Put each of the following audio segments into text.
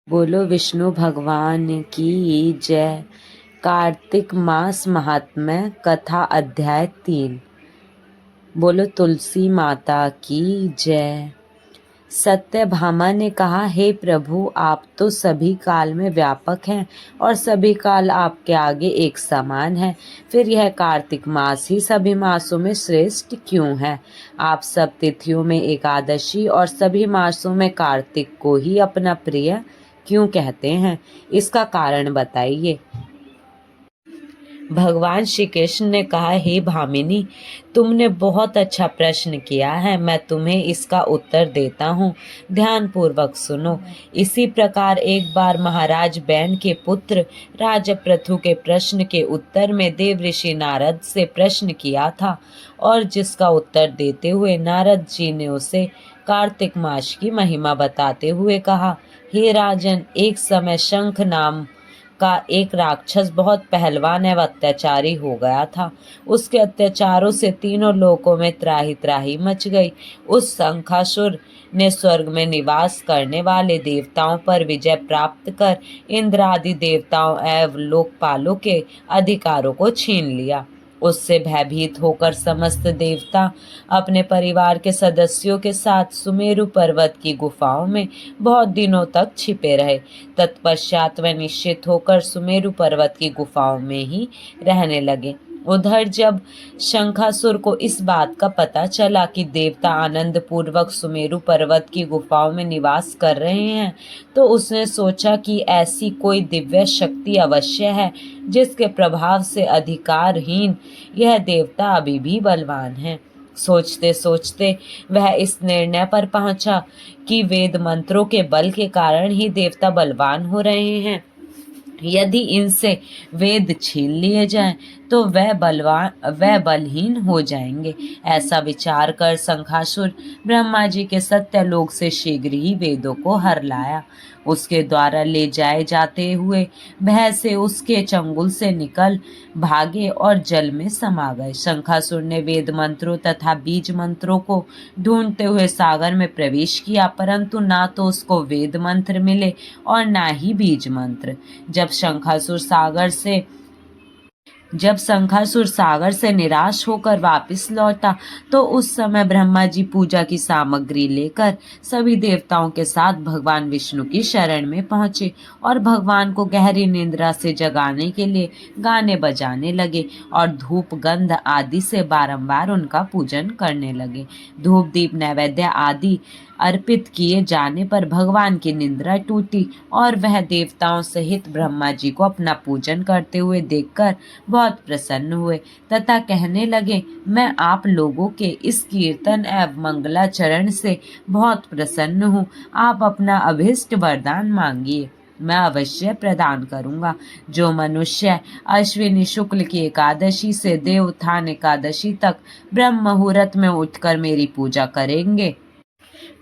बोलो विष्णु भगवान की जय। कार्तिक मास महात्म्य कथा अध्याय 3। बोलो तुलसी माता की जय। सत्यभामा ने कहा, हे प्रभु, आप तो सभी काल में व्यापक हैं और सभी काल आपके आगे एक समान है। फिर यह कार्तिक मास ही सभी मासों में श्रेष्ठ क्यों है? आप सब तिथियों में एकादशी और सभी मासों में कार्तिक को ही अपना प्रिय क्यों कहते हैं? इसका कारण बताइए। भगवान श्री कृष्ण ने कहा, हे भामिनी, तुमने बहुत अच्छा प्रश्न किया है। मैं तुम्हें इसका उत्तर देता हूँ, ध्यान पूर्वक सुनो। इसी प्रकार एक बार महाराज बैन के पुत्र राजा पृथु के प्रश्न के उत्तर में देव ऋषि नारद से प्रश्न किया था, और जिसका उत्तर देते हुए नारद जी ने उसे कार्तिक मास की महिमा बताते हुए कहा, हे राजन, एक समय शंख नाम का एक राक्षस बहुत पहलवान एवं अत्याचारी हो गया था। उसके अत्याचारों से तीनों लोकों में त्राही त्राही मच गई। उस शंखासुर ने स्वर्ग में निवास करने वाले देवताओं पर विजय प्राप्त कर इंद्र आदि देवताओं एवं लोकपालों के अधिकारों को छीन लिया। उससे भयभीत होकर समस्त देवता अपने परिवार के सदस्यों के साथ सुमेरु पर्वत की गुफाओं में बहुत दिनों तक छिपे रहे। तत्पश्चात वे निश्चित होकर सुमेरु पर्वत की गुफाओं में ही रहने लगे। उधर जब शंखासुर को इस बात का पता चला कि देवता आनंद पूर्वक सुमेरु पर्वत की गुफाओं में निवास कर रहे हैं, तो उसने सोचा कि ऐसी कोई दिव्य शक्ति अवश्य है जिसके प्रभाव से अधिकारहीन यह देवता अभी भी बलवान है। सोचते सोचते वह इस निर्णय पर पहुंचा कि वेद मंत्रों के बल के कारण ही देवता बलवान हो रहे हैं। यदि इनसे वेद छीन लिए जाएं तो वह बलहीन हो जाएंगे। ऐसा विचार कर शंखासुर ब्रह्मा जी के सत्यलोक से शीघ्र ही वेदों को हर लाया। उसके द्वारा ले जाए जाते हुए भय से उसके चंगुल से निकल भागे और जल में समा गए। शंखासुर ने वेद मंत्रों तथा बीज मंत्रों को ढूंढते हुए सागर में प्रवेश किया, परंतु ना तो उसको वेद मंत्र मिले और ना ही बीज मंत्र। जब शंखासुर सागर से निराश होकर वापस लौटा तो उस समय ब्रह्मा जी पूजा की सामग्री लेकर सभी देवताओं के साथ भगवान विष्णु की शरण में पहुंचे और भगवान को गहरी निद्रा से जगाने के लिए गाने बजाने लगे और धूप गंध आदि से बारंबार उनका पूजन करने लगे। धूप दीप नैवेद्य आदि अर्पित किए जाने पर भगवान की निद्रा टूटी और वह देवताओं सहित ब्रह्मा जी को अपना पूजन करते हुए देखकर बहुत प्रसन्न हुए तथा कहने लगे, मैं आप लोगों के इस कीर्तन एवं मंगलाचरण से बहुत प्रसन्न हूँ। आप अपना अभीष्ट वरदान मांगिए, मैं अवश्य प्रदान करूंगा। जो मनुष्य अश्विनी शुक्ल की एकादशी से देवोत्थान एकादशी तक ब्रह्म मुहूर्त में उठकर मेरी पूजा करेंगे,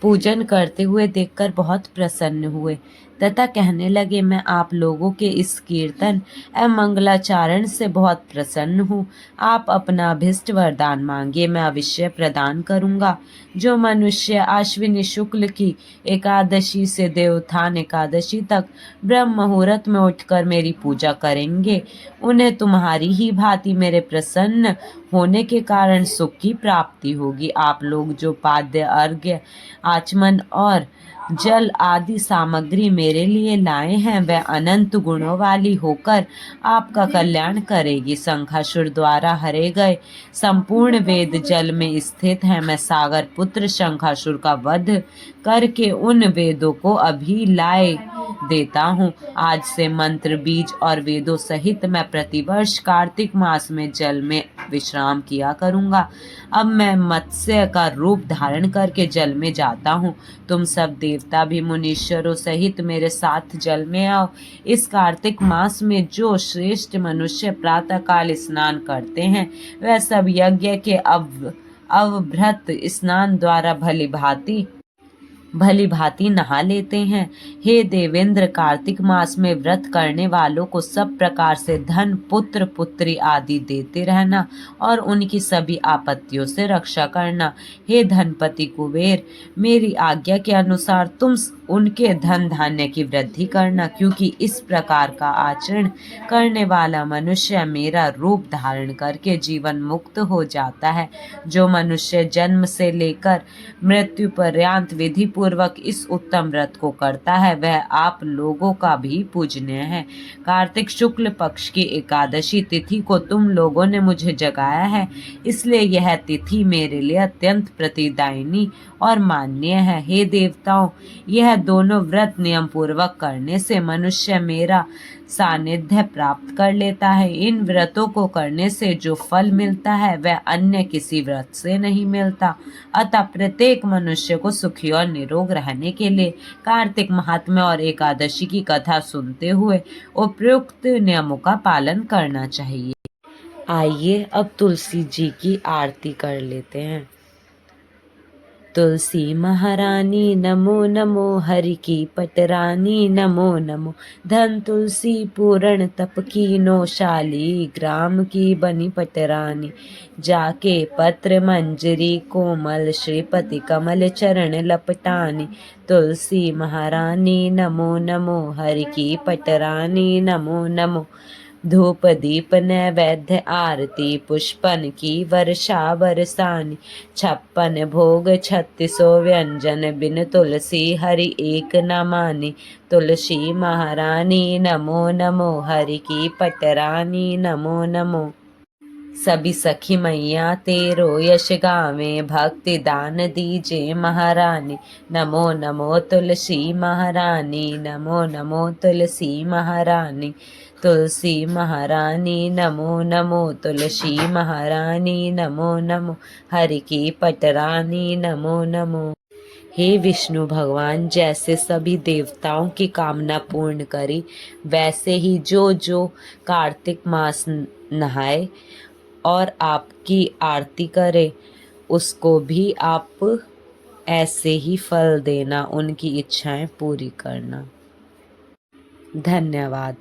पूजन करते हुए देखकर बहुत प्रसन्न हुए तथा कहने लगे, मैं आप लोगों के इस कीर्तन एवं मंगलाचरण से बहुत प्रसन्न हूँ। आप अपना अभिष्ट वरदान मांगिए, मैं अवश्य प्रदान करूँगा। जो मनुष्य अश्विनी शुक्ल की एकादशी से देवोत्थान एकादशी तक ब्रह्म मुहूर्त में उठकर मेरी पूजा करेंगे, उन्हें तुम्हारी ही भांति मेरे प्रसन्न होने के कारण सुख की प्राप्ति होगी। आप लोग जो पाद्य अर्घ्य आचमन और जल आदि सामग्री मेरे लिए लाए हैं, वह अनंत गुणों वाली होकर आपका कल्याण करेगी। शंखासुर द्वारा हरे गए संपूर्ण वेद जल में स्थित हैं। मैं सागर पुत्र शंखासुर का वध करके उन वेदों को अभी लाए देता हूँ। आज से मंत्र बीज और वेदों सहित मैं प्रतिवर्ष कार्तिक मास में जल में विश्राम किया करूँगा। अब मैं मत्स्य का रूप धारण करके जल में जाता हूँ। तुम सब देवता भी मुनीश्वरों सहित मेरे साथ जल में आओ। इस कार्तिक मास में जो श्रेष्ठ मनुष्य प्रातःकाल स्नान करते हैं, वह सब यज्ञ के अवभृत स्नान द्वारा भली भांति नहा लेते हैं। हे देवेंद्र, कार्तिक मास में व्रत करने वालों को सब प्रकार से धन, पुत्र पुत्री आदि देते रहना और उनकी सभी आपत्तियों से रक्षा करना। हे धनपति कुबेर, मेरी आज्ञा के अनुसार तुम उनके धन धान्य की वृद्धि करना, क्योंकि इस प्रकार का आचरण करने वाला मनुष्य मेरा रूप धारण करके जीवन मुक्त हो जाता है। जो मनुष्य जन्म से लेकर मृत्यु पर्यंत विधि पूर्वक इस उत्तम व्रत को करता है वह आप लोगों का भी पूजनीय है। कार्तिक शुक्ल पक्ष की एकादशी तिथि को तुम लोगों ने मुझे जगाया है, इसलिए यह तिथि मेरे लिए अत्यंत प्रतिदायिनी और मान्य है। हे देवताओं, यह दोनों व्रत नियम पूर्वक करने से मनुष्य मेरा सानिध्य प्राप्त कर लेता है। इन व्रतों को करने से जो फल मिलता है वह अन्य किसी व्रत से नहीं मिलता। अतः प्रत्येक मनुष्य को सुखी और निरोग रहने के लिए कार्तिक महात्म्य और एकादशी की कथा सुनते हुए उपयुक्त नियमों का पालन करना चाहिए। आइए अब तुलसी जी की आरती कर लेते हैं। तुलसी महारानी नमो नमो, हरि की पटरानी नमो नमो। धन तुलसी पूर्ण तप कीनो, शाली ग्राम की बनी पटरानी। जाके पत्र मंजरी कोमल, श्रीपति कमल चरण लपटानी। तुलसी महारानी नमो नमो, हरि की पटरानी नमो नमो। धूप दीप नैवेद्य आरती, पुष्पन की वर्षा बरसानी। 56 भोग 3600 व्यंजन, बिन तुलसी हरि एक न मानी। तुलसी महारानी नमो नमो, हरि की पटरानी नमो नमो। सभी सखी मैया तेरो यश गावे, भक्ति दान दीजे महारानी। नमो नमो तुलसी महारानी, नमो नमो तुलसी महारानी। तुलसी महारानी नमो नमो, तुलसी महारानी नमो नमो। हरि की पटरानी नमो नमो। हे विष्णु भगवान, जैसे सभी देवताओं की कामना पूर्ण करी वैसे ही जो जो कार्तिक मास नहाए और आपकी आरती करे उसको भी आप ऐसे ही फल देना, उनकी इच्छाएं पूरी करना। धन्यवाद।